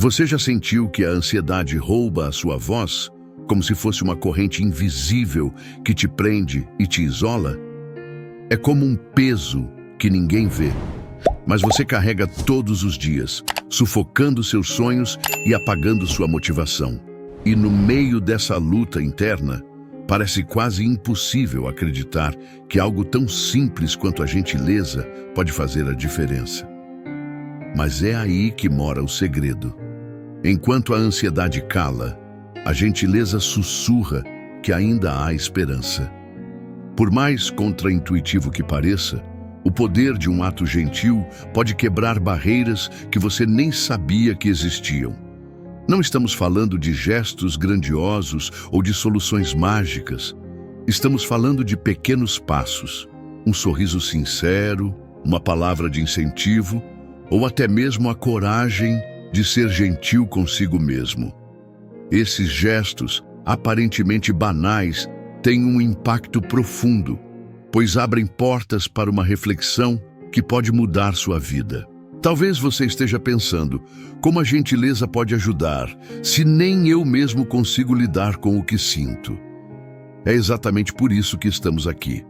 Você já sentiu que a ansiedade rouba a sua voz, como se fosse uma corrente invisível que te prende e te isola? É como um peso que ninguém vê, mas você carrega todos os dias, sufocando seus sonhos e apagando sua motivação. E no meio dessa luta interna, parece quase impossível acreditar que algo tão simples quanto a gentileza pode fazer a diferença. Mas é aí que mora o segredo. Enquanto a ansiedade cala, a gentileza sussurra que ainda há esperança. Por mais contraintuitivo que pareça, o poder de um ato gentil pode quebrar barreiras que você nem sabia que existiam. Não estamos falando de gestos grandiosos ou de soluções mágicas. Estamos falando de pequenos passos, um sorriso sincero, uma palavra de incentivo, ou até mesmo a coragem de ser gentil consigo mesmo. Esses gestos, aparentemente banais, têm um impacto profundo, pois abrem portas para uma reflexão que pode mudar sua vida. Talvez você esteja pensando, como a gentileza pode ajudar, se nem eu mesmo consigo lidar com o que sinto? É exatamente por isso que estamos aqui.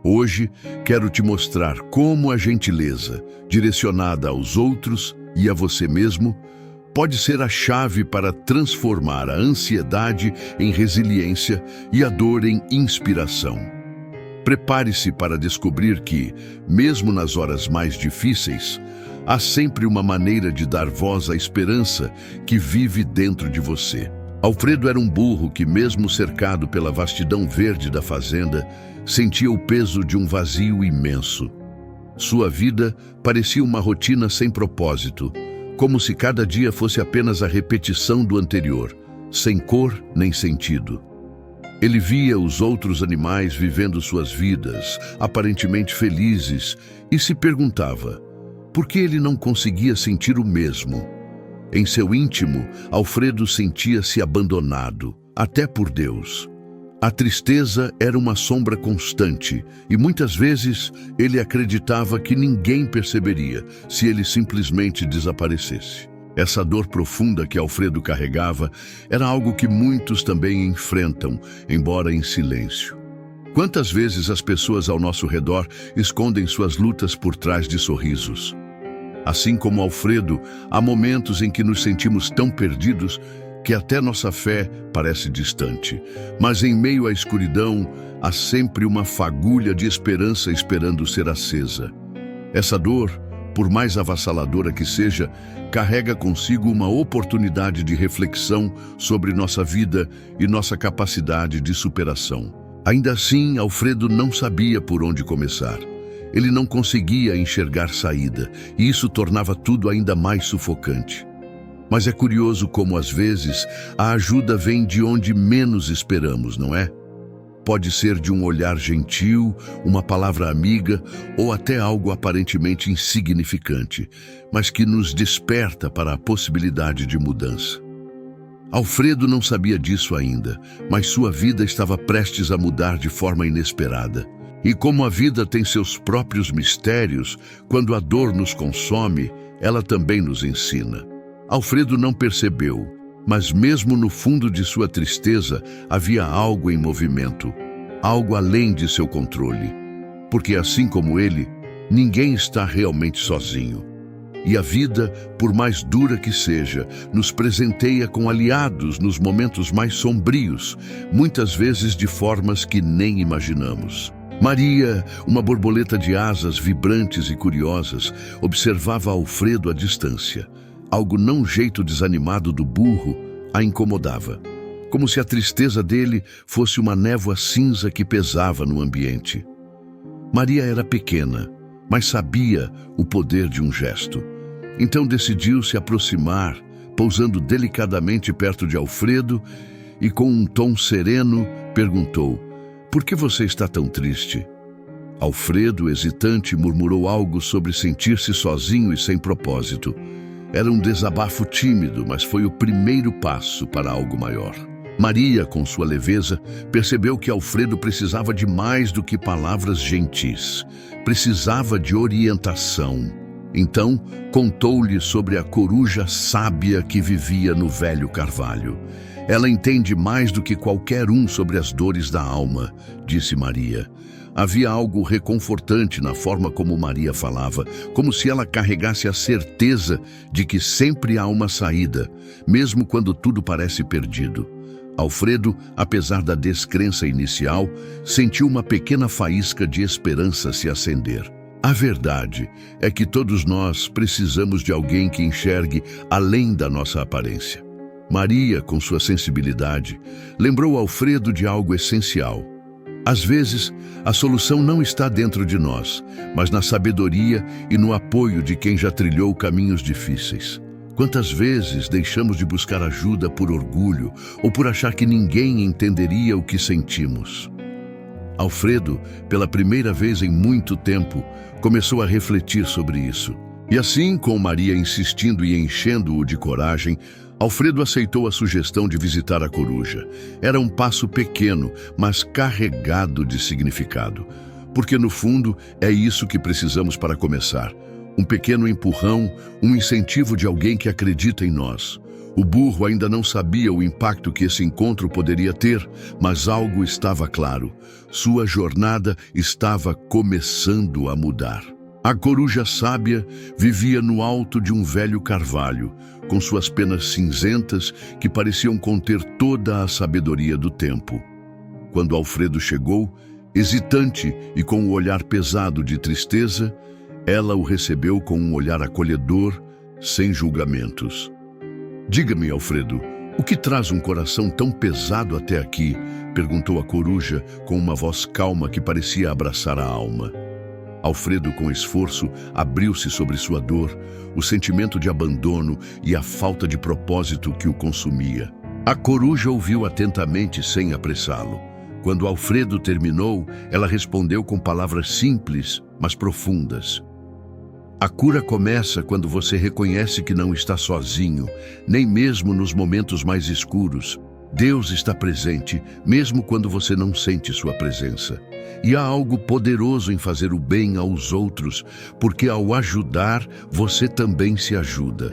Hoje, quero te mostrar como a gentileza, direcionada aos outros e a você mesmo, pode ser a chave para transformar a ansiedade em resiliência e a dor em inspiração. Prepare-se para descobrir que, mesmo nas horas mais difíceis, há sempre uma maneira de dar voz à esperança que vive dentro de você. Alfredo era um burro que, mesmo cercado pela vastidão verde da fazenda, sentia o peso de um vazio imenso. Sua vida parecia uma rotina sem propósito, como se cada dia fosse apenas a repetição do anterior, sem cor nem sentido. Ele via os outros animais vivendo suas vidas, aparentemente felizes, e se perguntava por que ele não conseguia sentir o mesmo. Em seu íntimo, Alfredo sentia-se abandonado, até por Deus. A tristeza era uma sombra constante e muitas vezes ele acreditava que ninguém perceberia se ele simplesmente desaparecesse. Essa dor profunda que Alfredo carregava era algo que muitos também enfrentam, embora em silêncio. Quantas vezes as pessoas ao nosso redor escondem suas lutas por trás de sorrisos? Assim como Alfredo, há momentos em que nos sentimos tão perdidos que até nossa fé parece distante. Mas em meio à escuridão, há sempre uma fagulha de esperança esperando ser acesa. Essa dor, por mais avassaladora que seja, carrega consigo uma oportunidade de reflexão sobre nossa vida e nossa capacidade de superação. Ainda assim, Alfredo não sabia por onde começar. Ele não conseguia enxergar saída, e isso tornava tudo ainda mais sufocante. Mas é curioso como, às vezes, a ajuda vem de onde menos esperamos, não é? Pode ser de um olhar gentil, uma palavra amiga ou até algo aparentemente insignificante, mas que nos desperta para a possibilidade de mudança. Alfredo não sabia disso ainda, mas sua vida estava prestes a mudar de forma inesperada. E como a vida tem seus próprios mistérios, quando a dor nos consome, ela também nos ensina. Alfredo não percebeu, mas mesmo no fundo de sua tristeza havia algo em movimento, algo além de seu controle. Porque assim como ele, ninguém está realmente sozinho. E a vida, por mais dura que seja, nos presenteia com aliados nos momentos mais sombrios, muitas vezes de formas que nem imaginamos. Maria, uma borboleta de asas vibrantes e curiosas, observava Alfredo à distância. Algo não jeito desanimado do burro a incomodava, como se a tristeza dele fosse uma névoa cinza que pesava no ambiente. Maria era pequena, mas sabia o poder de um gesto. Então decidiu se aproximar, pousando delicadamente perto de Alfredo e com um tom sereno perguntou: "Por que você está tão triste?" Alfredo, hesitante, murmurou algo sobre sentir-se sozinho e sem propósito. Era um desabafo tímido, mas foi o primeiro passo para algo maior. Maria, com sua leveza, percebeu que Alfredo precisava de mais do que palavras gentis. Precisava de orientação. Então, contou-lhe sobre a coruja sábia que vivia no velho carvalho. Ela entende mais do que qualquer um sobre as dores da alma, disse Maria. Havia algo reconfortante na forma como Maria falava, como se ela carregasse a certeza de que sempre há uma saída, mesmo quando tudo parece perdido. Alfredo, apesar da descrença inicial, sentiu uma pequena faísca de esperança se acender. A verdade é que todos nós precisamos de alguém que enxergue além da nossa aparência. Maria, com sua sensibilidade, lembrou Alfredo de algo essencial. Às vezes, a solução não está dentro de nós, mas na sabedoria e no apoio de quem já trilhou caminhos difíceis. Quantas vezes deixamos de buscar ajuda por orgulho ou por achar que ninguém entenderia o que sentimos? Alfredo, pela primeira vez em muito tempo, começou a refletir sobre isso. E assim, com Maria insistindo e enchendo-o de coragem, Alfredo aceitou a sugestão de visitar a coruja. Era um passo pequeno, mas carregado de significado. Porque, no fundo, é isso que precisamos para começar. Um pequeno empurrão, um incentivo de alguém que acredita em nós. O burro ainda não sabia o impacto que esse encontro poderia ter, mas algo estava claro. Sua jornada estava começando a mudar. A coruja sábia vivia no alto de um velho carvalho, com suas penas cinzentas que pareciam conter toda a sabedoria do tempo. Quando Alfredo chegou, hesitante e com o olhar pesado de tristeza, ela o recebeu com um olhar acolhedor, sem julgamentos. Diga-me, Alfredo, o que traz um coração tão pesado até aqui? Perguntou a coruja com uma voz calma que parecia abraçar a alma. Alfredo, com esforço, abriu-se sobre sua dor, o sentimento de abandono e a falta de propósito que o consumia. A coruja ouviu atentamente sem apressá-lo. Quando Alfredo terminou, ela respondeu com palavras simples, mas profundas. A cura começa quando você reconhece que não está sozinho, nem mesmo nos momentos mais escuros. Deus está presente, mesmo quando você não sente sua presença. E há algo poderoso em fazer o bem aos outros, porque ao ajudar, você também se ajuda.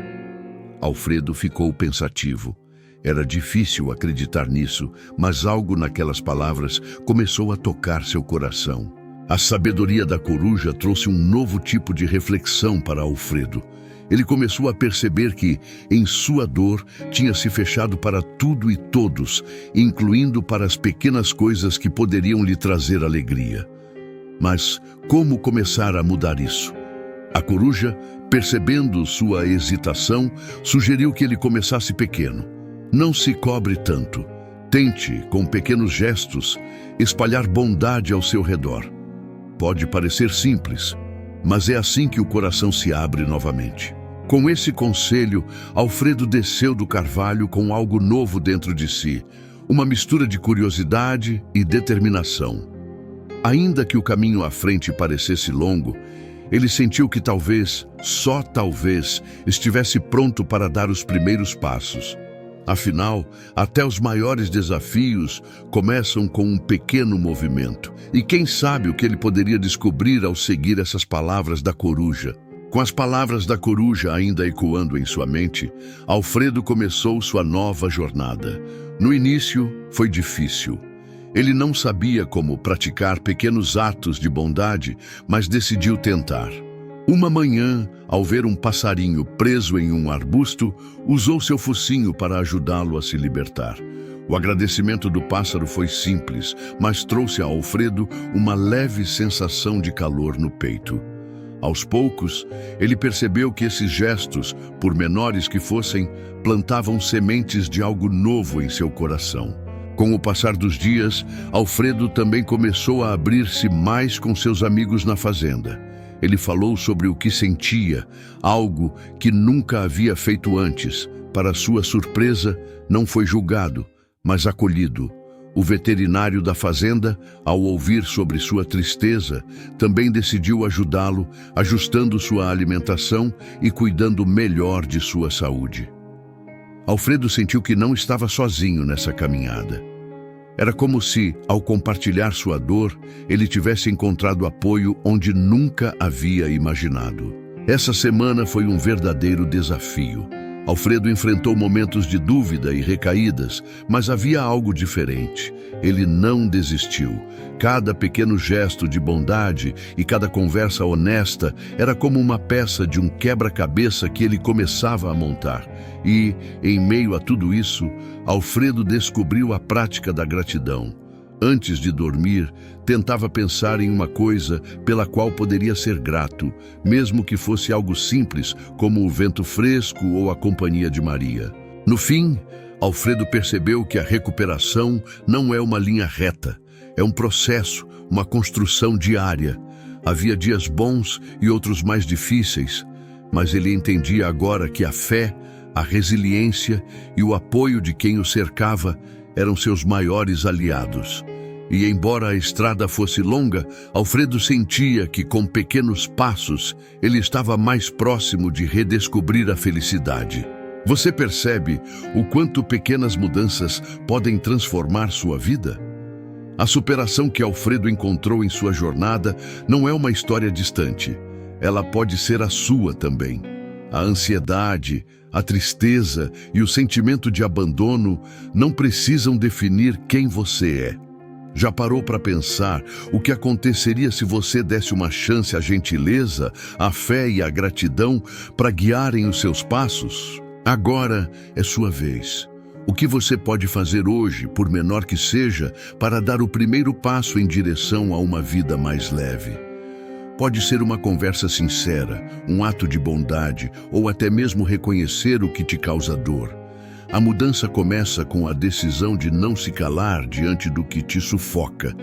Alfredo ficou pensativo. Era difícil acreditar nisso, mas algo naquelas palavras começou a tocar seu coração. A sabedoria da coruja trouxe um novo tipo de reflexão para Alfredo. Ele começou a perceber que, em sua dor, tinha se fechado para tudo e todos, incluindo para as pequenas coisas que poderiam lhe trazer alegria. Mas como começar a mudar isso? A coruja, percebendo sua hesitação, sugeriu que ele começasse pequeno. Não se cobre tanto. Tente, com pequenos gestos, espalhar bondade ao seu redor. Pode parecer simples, mas é assim que o coração se abre novamente. Com esse conselho, Alfredo desceu do carvalho com algo novo dentro de si, uma mistura de curiosidade e determinação. Ainda que o caminho à frente parecesse longo, ele sentiu que talvez, só talvez, estivesse pronto para dar os primeiros passos. Afinal, até os maiores desafios começam com um pequeno movimento. E quem sabe o que ele poderia descobrir ao seguir essas palavras da coruja? Com as palavras da coruja ainda ecoando em sua mente, Alfredo começou sua nova jornada. No início, foi difícil. Ele não sabia como praticar pequenos atos de bondade, mas decidiu tentar. Uma manhã, ao ver um passarinho preso em um arbusto, usou seu focinho para ajudá-lo a se libertar. O agradecimento do pássaro foi simples, mas trouxe a Alfredo uma leve sensação de calor no peito. Aos poucos, ele percebeu que esses gestos, por menores que fossem, plantavam sementes de algo novo em seu coração. Com o passar dos dias, Alfredo também começou a abrir-se mais com seus amigos na fazenda. Ele falou sobre o que sentia, algo que nunca havia feito antes. Para sua surpresa, não foi julgado, mas acolhido. O veterinário da fazenda, ao ouvir sobre sua tristeza, também decidiu ajudá-lo, ajustando sua alimentação e cuidando melhor de sua saúde. Alfredo sentiu que não estava sozinho nessa caminhada. Era como se, ao compartilhar sua dor, ele tivesse encontrado apoio onde nunca havia imaginado. Essa semana foi um verdadeiro desafio. Alfredo enfrentou momentos de dúvida e recaídas, mas havia algo diferente. Ele não desistiu. Cada pequeno gesto de bondade e cada conversa honesta era como uma peça de um quebra-cabeça que ele começava a montar. E, em meio a tudo isso, Alfredo descobriu a prática da gratidão. Antes de dormir, tentava pensar em uma coisa pela qual poderia ser grato, mesmo que fosse algo simples, como o vento fresco ou a companhia de Maria. No fim, Alfredo percebeu que a recuperação não é uma linha reta, é um processo, uma construção diária. Havia dias bons e outros mais difíceis, mas ele entendia agora que a fé, a resiliência e o apoio de quem o cercava eram seus maiores aliados. E embora a estrada fosse longa, Alfredo sentia que com pequenos passos ele estava mais próximo de redescobrir a felicidade. Você percebe o quanto pequenas mudanças podem transformar sua vida? A superação que Alfredo encontrou em sua jornada não é uma história distante. Ela pode ser a sua também. A ansiedade, a tristeza e o sentimento de abandono não precisam definir quem você é. Já parou para pensar o que aconteceria se você desse uma chance à gentileza, à fé e à gratidão para guiarem os seus passos? Agora é sua vez. O que você pode fazer hoje, por menor que seja, para dar o primeiro passo em direção a uma vida mais leve? Pode ser uma conversa sincera, um ato de bondade ou até mesmo reconhecer o que te causa dor. A mudança começa com a decisão de não se calar diante do que te sufoca.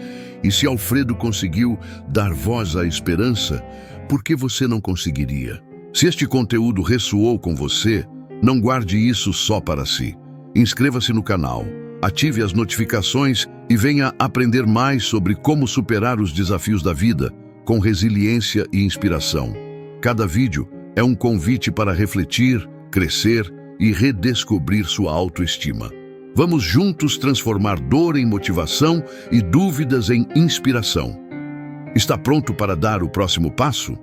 E se Alfredo conseguiu dar voz à esperança, por que você não conseguiria? Se este conteúdo ressoou com você, não guarde isso só para si. Inscreva-se no canal, ative as notificações e venha aprender mais sobre como superar os desafios da vida com resiliência e inspiração. Cada vídeo é um convite para refletir, crescer e redescobrir sua autoestima. Vamos juntos transformar dor em motivação e dúvidas em inspiração. Está pronto para dar o próximo passo?